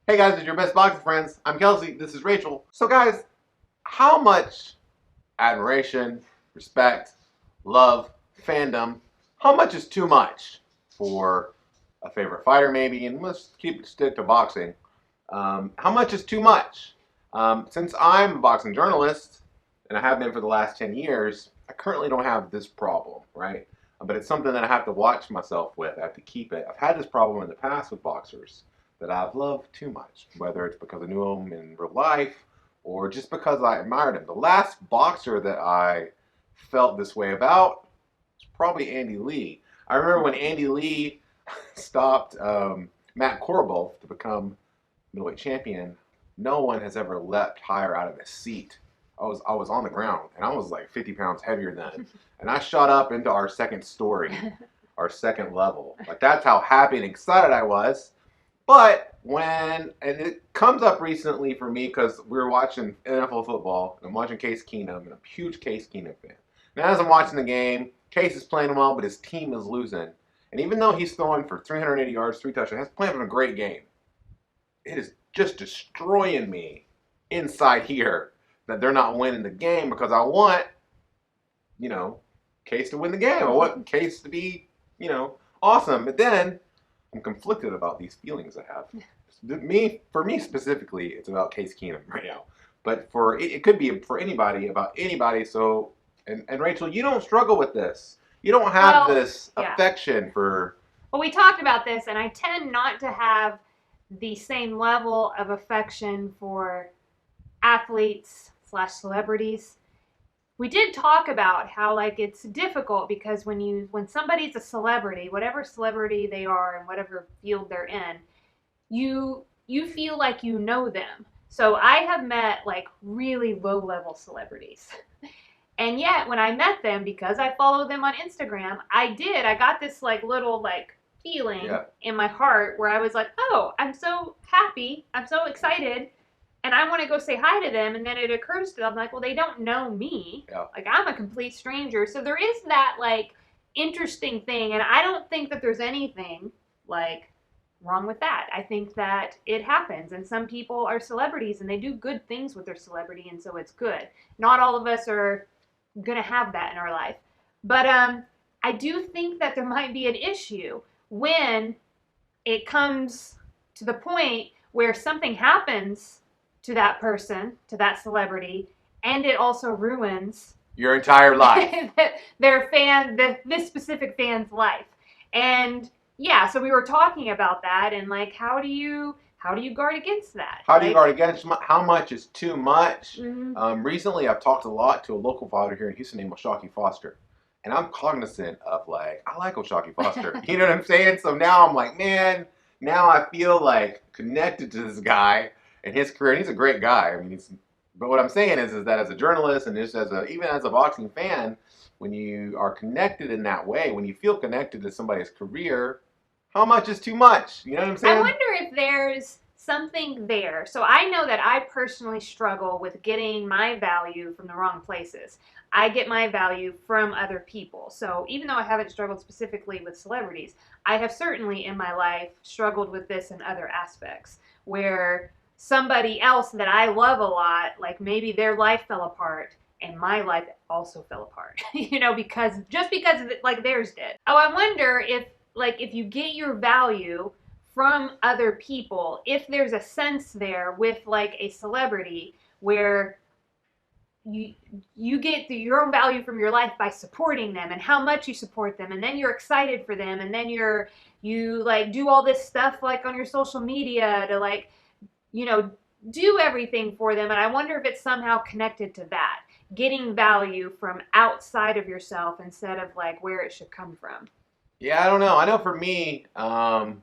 Hey guys, it's your best boxing friends. I'm Kelsey. This is Rachel. So guys, how much admiration, respect, love, fandom, how much is too much for a favorite fighter maybe? And let's stick to boxing. How much is too much? Since I'm a boxing journalist, and I have been for the last 10 years, I currently don't have this problem, right? But it's something that I have to watch myself with. I have to keep it. I've had this problem in the past with boxers that I've loved too much, whether it's because I knew him in real life or just because I admired him. The last boxer that I felt this way about was probably Andy Lee. I remember when Andy Lee stopped Matt Korobov to become middleweight champion. No one has ever leapt higher out of his seat. I was on the ground and I was like 50 pounds heavier then, and I shot up into our second story, our second level. Like that's how happy and excited I was. But and it comes up recently for me because we were watching NFL football, and I'm watching Case Keenum, and I'm a huge Case Keenum fan. Now, as I'm watching the game, Case is playing well, but his team is losing. And even though he's throwing for 380 yards, 3 touchdowns, he's playing a great game. It is just destroying me inside here that they're not winning the game because I want, you know, Case to win the game. I want Case to be, awesome. But then I'm conflicted about these feelings I have. For me specifically, it's about Case Keenum right now. But it could be for anybody, about anybody. So, and Rachel, you don't struggle with this. You don't have this affection for. Well, we talked about this, and I tend not to have the same level of affection for athletes/celebrities. We did talk about how it's difficult because when somebody's a celebrity, whatever celebrity they are and whatever field they're in, you feel like you know them. So I have met really low level celebrities. And yet when I met them, because I follow them on Instagram, I got this little feeling in my heart where I was like, oh, I'm so happy, I'm so excited, and I want to go say hi to them. And then it occurs to them, well, they don't know me. Yeah. I'm a complete stranger. So there is that interesting thing. And I don't think that there's anything wrong with that. I think that it happens. And some people are celebrities and they do good things with their celebrity. And so it's good. Not all of us are going to have that in our life. But I do think that there might be an issue when it comes to the point where something happens to that person, to that celebrity, and it also ruins your entire life. This specific fan's life. And yeah, so we were talking about that, and how do you guard against that? How do you guard against how much is too much? Mm-hmm. Recently, I've talked a lot to a local fighter here in Houston named Oshaki Foster. And I'm cognizant of I like Oshaki Foster. You know what I'm saying? So now I'm like, man, now I feel connected to this guy and his career. And he's a great guy. I mean, but what I'm saying is that as a journalist and just even as a boxing fan, when you are connected in that way, when you feel connected to somebody's career, how much is too much? You know what I'm saying? I wonder if there's something there. So I know that I personally struggle with getting my value from the wrong places. I get my value from other people. So even though I haven't struggled specifically with celebrities, I have certainly in my life struggled with this in other aspects where somebody else that I love a lot, maybe their life fell apart and my life also fell apart, because theirs did. Oh, I wonder if you get your value from other people, if there's a sense there with a celebrity where you get your own value from your life by supporting them and how much you support them, and then you're excited for them, and then you do all this stuff on your social media to do everything for them. And I wonder if it's somehow connected to that, getting value from outside of yourself instead of where it should come from. Yeah, I don't know. I know for me, I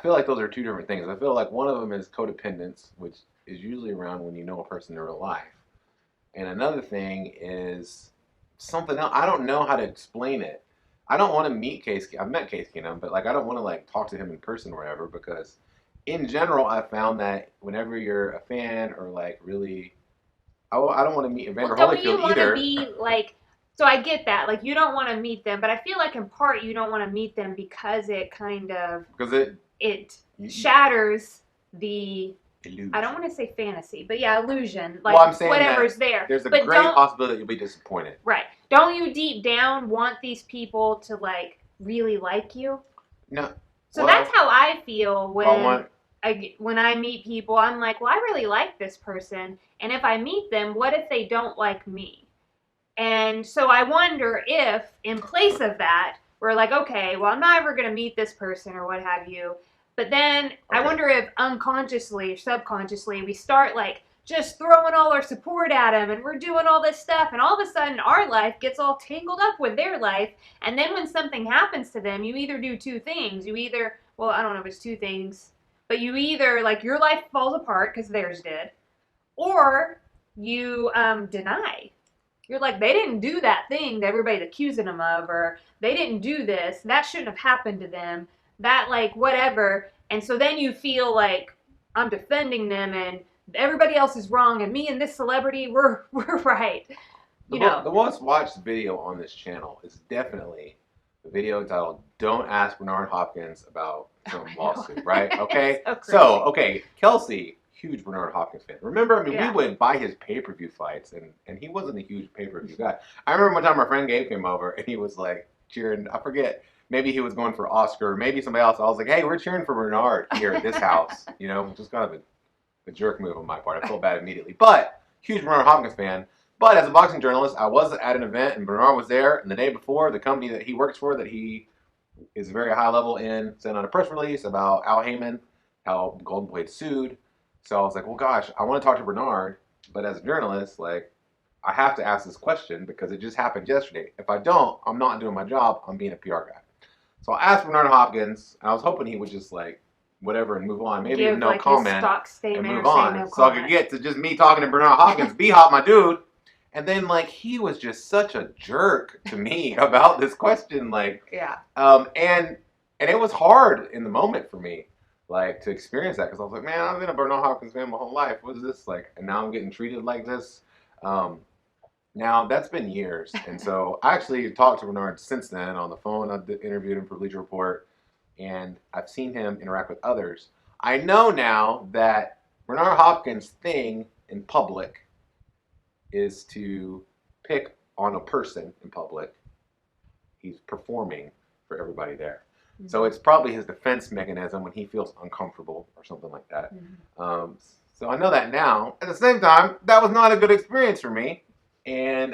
feel like those are two different things. I feel like one of them is codependence, which is usually around when you know a person in real life. And another thing is something else. I don't know how to explain it. I don't want to meet Case. I've met Case Keenum, but I don't want to talk to him in person or whatever, because in general, I found that whenever you're a fan or really, I don't want to meet Evander Holyfield either. Don't you want to be so I get that. You don't want to meet them, but I feel in part you don't want to meet them because it kind of... Because it shatters the illusion. I don't want to say fantasy, but yeah, illusion. Like well, I'm saying whatever's that there. There's a but great possibility that you'll be disappointed. Right. Don't you deep down want these people to like really like you? No. So that's how I feel when when I meet people. I'm like, well, I really like this person, and if I meet them, what if they don't like me? And so I wonder if, in place of that, we're like, okay, well, I'm not ever going to meet this person or what have you. But then I wonder if unconsciously or subconsciously we start like just throwing all our support at them and we're doing all this stuff. And all of a sudden our life gets all tangled up with their life. And then when something happens to them, you either do two things. You either, well, I don't know if it's two things, but you either like your life falls apart because theirs did, or you deny. You're like, they didn't do that thing that everybody's accusing them of, or they didn't do this. That shouldn't have happened to them. That, like, whatever. And so then you feel like I'm defending them and everybody else is wrong and me and this celebrity, we're right. The most watched video on this channel is definitely the video entitled "Don't Ask Bernard Hopkins About Some Lawsuit," right? Okay? Okay, Kelsey, huge Bernard Hopkins fan. Remember, I mean, we would buy his pay-per-view fights, and he wasn't a huge pay-per-view guy. I remember one time my friend Gabe came over, and he was like cheering, I forget, maybe he was going for Oscar, maybe somebody else. I was like, hey, we're cheering for Bernard here at this house, which is kind of a jerk move on my part. I felt bad immediately. But, huge Bernard Hopkins fan. But as a boxing journalist, I was at an event, and Bernard was there, and the day before, the company that he works for, that he is very high level in, sent out a press release about Al Heyman, how Golden Blade sued. So I was like, well, gosh, I want to talk to Bernard, but as a journalist, like, I have to ask this question because it just happened yesterday. If I don't, I'm not doing my job. I'm being a PR guy. So I asked Bernard Hopkins, and I was hoping he would just, like, whatever and move on. Maybe even no comment and move on. So I could get to just me talking to Bernard Hopkins, B-Hop, my dude. And then, like, he was just such a jerk to me about this question. Like, and it was hard in the moment for me, like, to experience that. Because I was like, man, I've been a Bernard Hopkins fan my whole life. What is this like? And now I'm getting treated like this. Now, that's been years. And so I actually talked to Bernard since then on the phone. I interviewed him for Bleacher Report. And I've seen him interact with others. I know now that Bernard Hopkins' thing in public is to pick on a person in public. He's performing for everybody there. Mm-hmm. So it's probably his defense mechanism when he feels uncomfortable or something like that. Mm-hmm. So I know that now. At the same time, that was not a good experience for me. And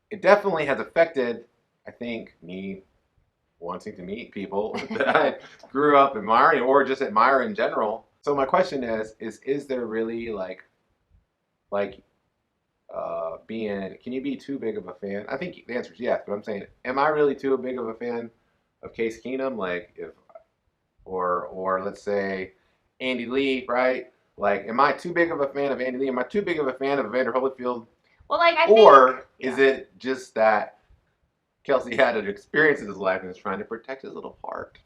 it definitely has affected, I think, me wanting to meet people that I grew up admiring or just admire in general. So my question is there really can you be too big of a fan? I think the answer is yes, but I'm saying, am I really too big of a fan of Case Keenum? Like, or let's say Andy Lee, right? Like, am I too big of a fan of Andy Lee? Am I too big of a fan of Evander Holyfield? Well, like, is it just that Kelsey had an experience in his life and is trying to protect his little heart?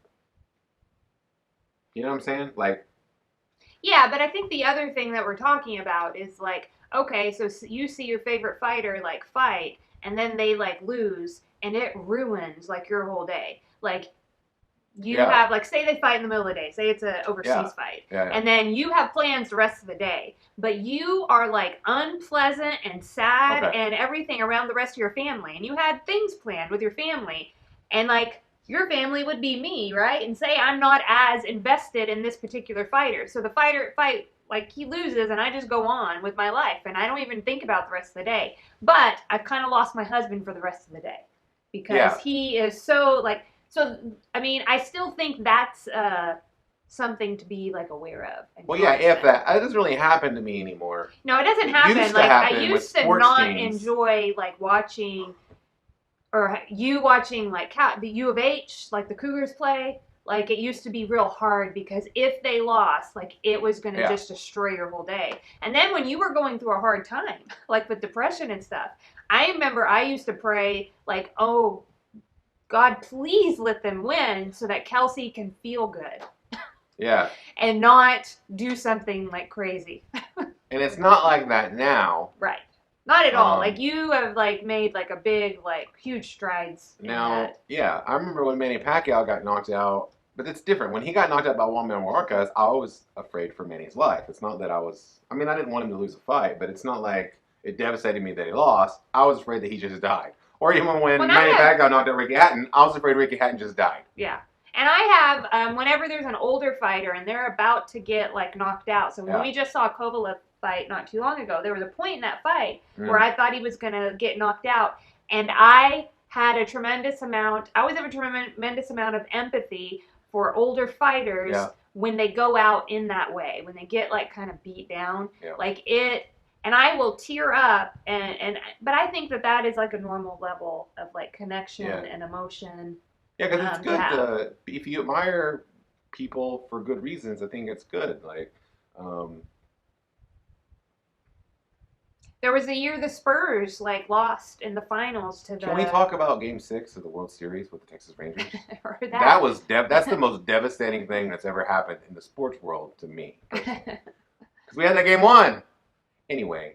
You know what I'm saying? Like, yeah, but I think the other thing that we're talking about is like, okay, so you see your favorite fighter like fight, and then they like lose, and it ruins like your whole day. Like, you have, like, say they fight in the middle of the day, say it's an overseas fight, and then you have plans the rest of the day, but you are like unpleasant and sad and everything around the rest of your family, and you had things planned with your family, and like your family would be me, right? And say I'm not as invested in this particular fighter, so the fight, like, he loses, and I just go on with my life, and I don't even think about the rest of the day. But I've kind of lost my husband for the rest of the day because he is so, like, so, I mean, I still think that's something to be, like, aware of. Well, yeah, if that doesn't really happen to me anymore. No, it doesn't happen. Like, I used to not enjoy, like, watching, or you watching, like, the U of H, like, the Cougars play. Like, it used to be real hard because if they lost, like, it was going to just destroy your whole day. And then when you were going through a hard time, like with depression and stuff, I remember I used to pray, like, oh, God, please let them win so that Kelsey can feel good. Yeah. And not do something, like, crazy. And it's not like that now. Right. Not at all. Like, you have, like, made, like, a big, like, huge strides in now, that. Yeah. I remember when Manny Pacquiao got knocked out But it's different. When he got knocked out by Juan Manuel Marquez, I was afraid for Manny's life. It's not that I mean, I didn't want him to lose a fight, but it's not like it devastated me that he lost. I was afraid that he just died. Or even when Manny Pacquiao knocked out Ricky Hatton, I was afraid Ricky Hatton just died. Yeah. And I have, whenever there's an older fighter and they're about to get, like, knocked out. So when we just saw Kovalev fight not too long ago, there was a point in that fight where I thought he was going to get knocked out. And I always have a tremendous amount of empathy for older fighters when they go out in that way, when they get, like, kind of beat down. Yeah. Like, and I will tear up, but I think that is, like, a normal level of, like, connection and emotion. Yeah, because it's good if you admire people for good reasons, I think it's good. Like, there was a year the Spurs, like, lost in the finals to the... Can we talk about Game 6 of the World Series with the Texas Rangers? that. That's the most devastating thing that's ever happened in the sports world to me. Because we had that Game 1. Anyway,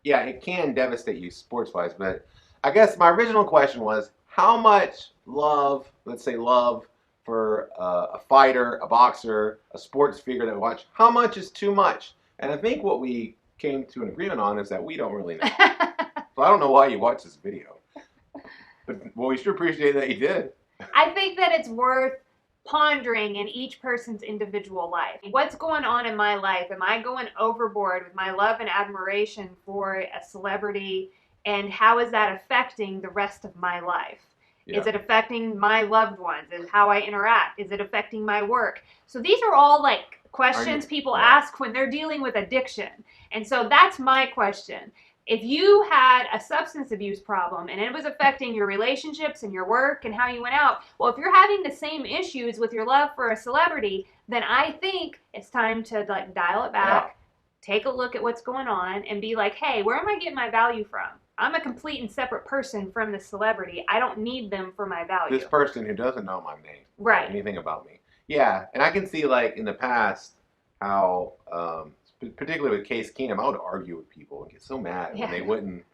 yeah, it can devastate you sports-wise, but I guess my original question was, how much love, let's say love, for a fighter, a boxer, a sports figure that we watch, how much is too much? And I think what we came to an agreement on is that we don't really know. So I don't know why you watched this video. But well, we sure appreciate that you did. I think that it's worth pondering in each person's individual life. What's going on in my life? Am I going overboard with my love and admiration for a celebrity? And how is that affecting the rest of my life? Yeah. Is it affecting my loved ones? Is how I interact? Is it affecting my work? So these are all, like, questions people ask when they're dealing with addiction. And so that's my question. If you had a substance abuse problem and it was affecting your relationships and your work and how you went out, well, if you're having the same issues with your love for a celebrity, then I think it's time to, like, dial it back, take a look at what's going on, and be like, hey, where am I getting my value from? I'm a complete and separate person from the celebrity. I don't need them for my value. This person who doesn't know my name. Right. Anything about me. Yeah, and I can see, like, in the past how, particularly with Case Keenum, I would argue with people and get so mad when they wouldn't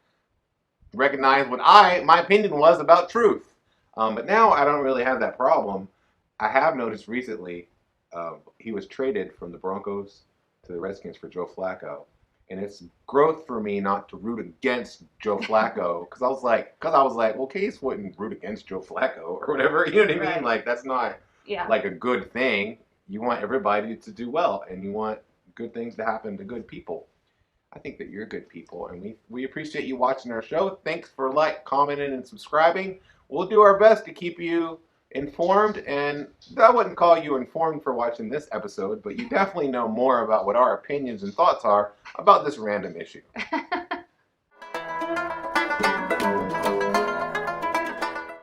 recognize what my opinion was about truth. But now I don't really have that problem. I have noticed recently he was traded from the Broncos to the Redskins for Joe Flacco. And it's growth for me not to root against Joe Flacco because I was like, well, Case wouldn't root against Joe Flacco or whatever. You know what I mean? Like, that's not like a good thing. You want everybody to do well, and you want good things to happen to good people. I think that you're good people, and we appreciate you watching our show. Thanks for commenting, and subscribing. We'll do our best to keep you informed, and I wouldn't call you informed for watching this episode, but you definitely know more about what our opinions and thoughts are about this random issue.